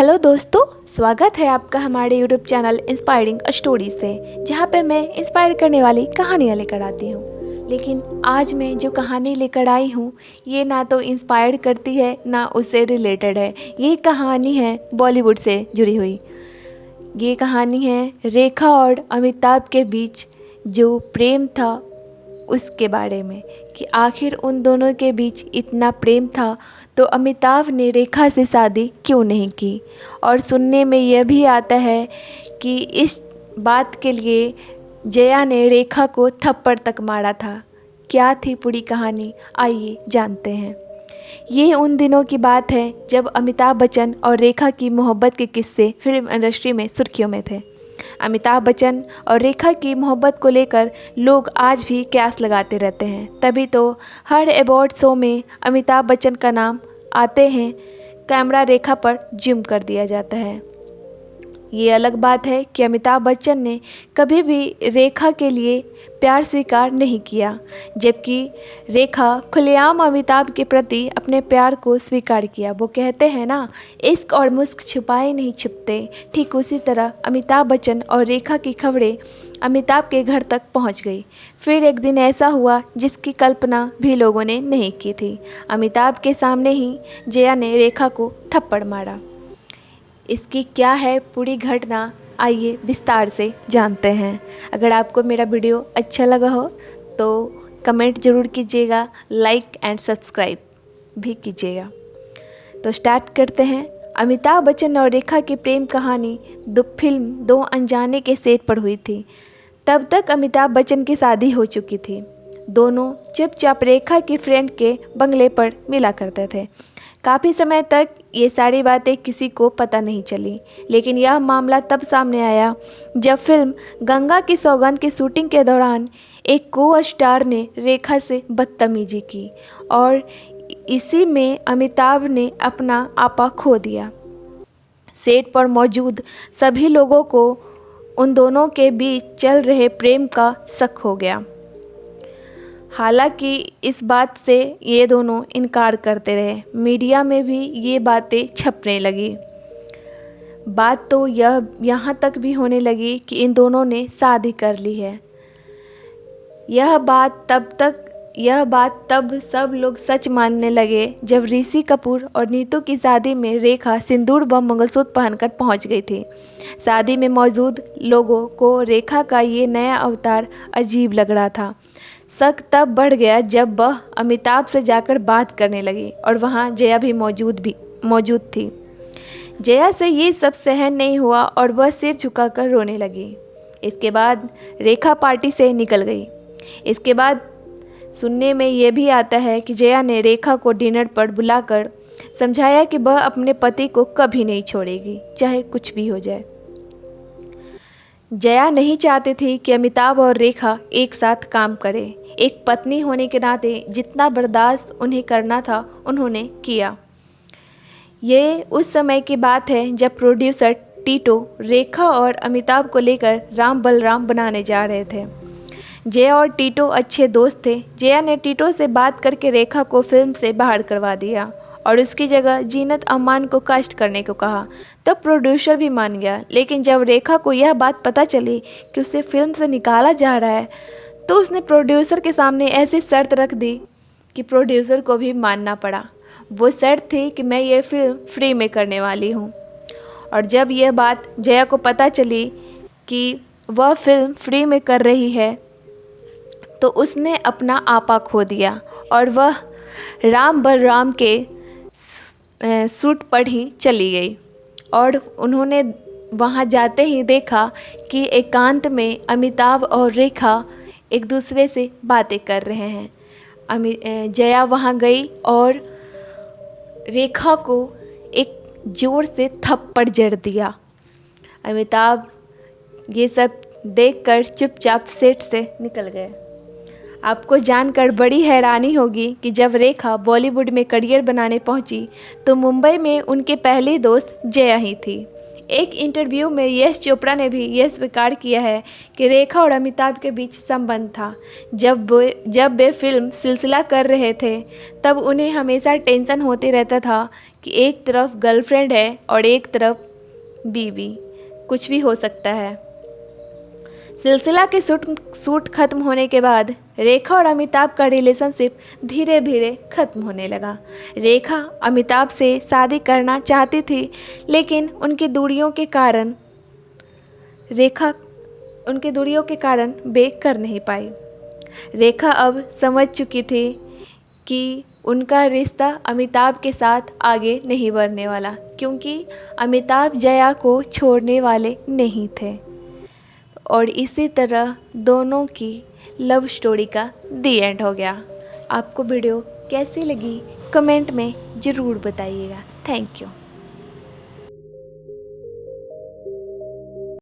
Hello दोस्तों, स्वागत है आपका हमारे यूट्यूब चैनल इंस्पायरिंग स्टोरीज पे, जहाँ पे मैं इंस्पायर करने वाली कहानियाँ लेकर आती हूँ। लेकिन आज मैं जो कहानी लेकर आई हूँ ये ना तो इंस्पायर करती है ना उससे रिलेटेड है। ये कहानी है बॉलीवुड से जुड़ी हुई। ये कहानी है रेखा और अमिताभ के बीच जो प्रेम था उसके बारे में, कि आखिर उन दोनों के बीच इतना प्रेम था तो अमिताभ ने रेखा से शादी क्यों नहीं की। और सुनने में यह भी आता है कि इस बात के लिए जया ने रेखा को थप्पड़ तक मारा था। क्या थी पूरी कहानी, आइए जानते हैं। ये उन दिनों की बात है जब अमिताभ बच्चन और रेखा की मोहब्बत के किस्से फिल्म इंडस्ट्री में सुर्खियों में थे। अमिताभ बच्चन और रेखा की मोहब्बत को लेकर लोग आज भी कयास लगाते रहते हैं, तभी तो हर अवार्ड शो में अमिताभ बच्चन का नाम आते हैं, कैमरा रेखा पर जूम कर दिया जाता है। ये अलग बात है कि अमिताभ बच्चन ने कभी भी रेखा के लिए प्यार स्वीकार नहीं किया, जबकि रेखा खुलेआम अमिताभ के प्रति अपने प्यार को स्वीकार किया। वो कहते हैं ना, इश्क और मुस्क छुपाए नहीं छुपते। ठीक उसी तरह अमिताभ बच्चन और रेखा की खबरें अमिताभ के घर तक पहुंच गई। फिर एक दिन ऐसा हुआ जिसकी कल्पना भी लोगों ने नहीं की थी। अमिताभ के सामने ही जया ने रेखा को थप्पड़ मारा। इसकी क्या है पूरी घटना, आइए विस्तार से जानते हैं। अगर आपको मेरा वीडियो अच्छा लगा हो तो कमेंट ज़रूर कीजिएगा, लाइक एंड सब्सक्राइब भी कीजिएगा। तो स्टार्ट करते हैं। अमिताभ बच्चन और रेखा की प्रेम कहानी फिल्म दो अनजाने के सेट पर हुई थी। तब तक अमिताभ बच्चन की शादी हो चुकी थी। दोनों चुपचाप रेखा की फ्रेंड के बंगले पर मिला करते थे। काफ़ी समय तक ये सारी बातें किसी को पता नहीं चली, लेकिन यह मामला तब सामने आया जब फिल्म गंगा की सौगंध की शूटिंग के दौरान एक को स्टार ने रेखा से बदतमीजी की और इसी में अमिताभ ने अपना आपा खो दिया। सेट पर मौजूद सभी लोगों को उन दोनों के बीच चल रहे प्रेम का शक हो गया। हालांकि इस बात से ये दोनों इनकार करते रहे। मीडिया में भी ये बातें छपने लगी। बात तो यहाँ तक भी होने लगी कि इन दोनों ने शादी कर ली है। यह बात तब सब लोग सच मानने लगे जब ऋषि कपूर और नीतू की शादी में रेखा सिंदूर व मंगलसूत्र पहनकर पहुंच गई थी। शादी में मौजूद लोगों को रेखा का ये नया अवतार अजीब लग रहा था। शक तब बढ़ गया जब वह अमिताभ से जाकर बात करने लगी और वहाँ जया भी मौजूद थी। जया से ये सब सहन नहीं हुआ और वह सिर झुकाकर रोने लगी। इसके बाद रेखा पार्टी से निकल गई। इसके बाद सुनने में यह भी आता है कि जया ने रेखा को डिनर पर बुलाकर समझाया कि वह अपने पति को कभी नहीं छोड़ेगी, चाहे कुछ भी हो जाए। जया नहीं चाहती थी कि अमिताभ और रेखा एक साथ काम करें। एक पत्नी होने के नाते जितना बर्दाश्त उन्हें करना था उन्होंने किया। ये उस समय की बात है जब प्रोड्यूसर टीटो रेखा और अमिताभ को लेकर राम बलराम बनाने जा रहे थे। जया और टीटो अच्छे दोस्त थे। जया ने टीटो से बात करके रेखा को फिल्म से बाहर करवा दिया और उसकी जगह जीनत अमान को कास्ट करने को कहा। तब प्रोड्यूसर भी मान गया, लेकिन जब रेखा को यह बात पता चली कि उसे फिल्म से निकाला जा रहा है तो उसने प्रोड्यूसर के सामने ऐसी शर्त रख दी कि प्रोड्यूसर को भी मानना पड़ा। वो शर्त थी कि मैं ये फिल्म फ्री में करने वाली हूँ। और जब यह बात जया को पता चली कि वह फिल्म फ्री में कर रही है तो उसने अपना आपा खो दिया और वह राम बलराम के सूट पर ही चली गई। और उन्होंने वहाँ जाते ही देखा कि एकांत में अमिताभ और रेखा एक दूसरे से बातें कर रहे हैं। जया वहाँ गई और रेखा को एक ज़ोर से थप्पड़ जड़ दिया। अमिताभ ये सब देखकर चुपचाप सेट से निकल गए। आपको जानकर बड़ी हैरानी होगी कि जब रेखा बॉलीवुड में करियर बनाने पहुंची तो मुंबई में उनके पहले दोस्त जया ही थी। एक इंटरव्यू में यश चोपड़ा ने भी यह स्वीकार किया है कि रेखा और अमिताभ के बीच संबंध था। जब वे फिल्म सिलसिला कर रहे थे तब उन्हें हमेशा टेंशन होते रहता था कि एक तरफ गर्लफ्रेंड है और एक तरफ बीवी, कुछ भी हो सकता है। सिलसिला के शूट खत्म होने के बाद रेखा और अमिताभ का रिलेशनशिप धीरे धीरे खत्म होने लगा। रेखा अमिताभ से शादी करना चाहती थी, लेकिन उनकी दूरियों के कारण वे कर नहीं पाई। रेखा अब समझ चुकी थी कि उनका रिश्ता अमिताभ के साथ आगे नहीं बढ़ने वाला, क्योंकि अमिताभ जया को छोड़ने वाले नहीं थे। और इसी तरह दोनों की लव स्टोरी का दी एंड हो गया। आपको वीडियो कैसी लगी कमेंट में ज़रूर बताइएगा। Thank you.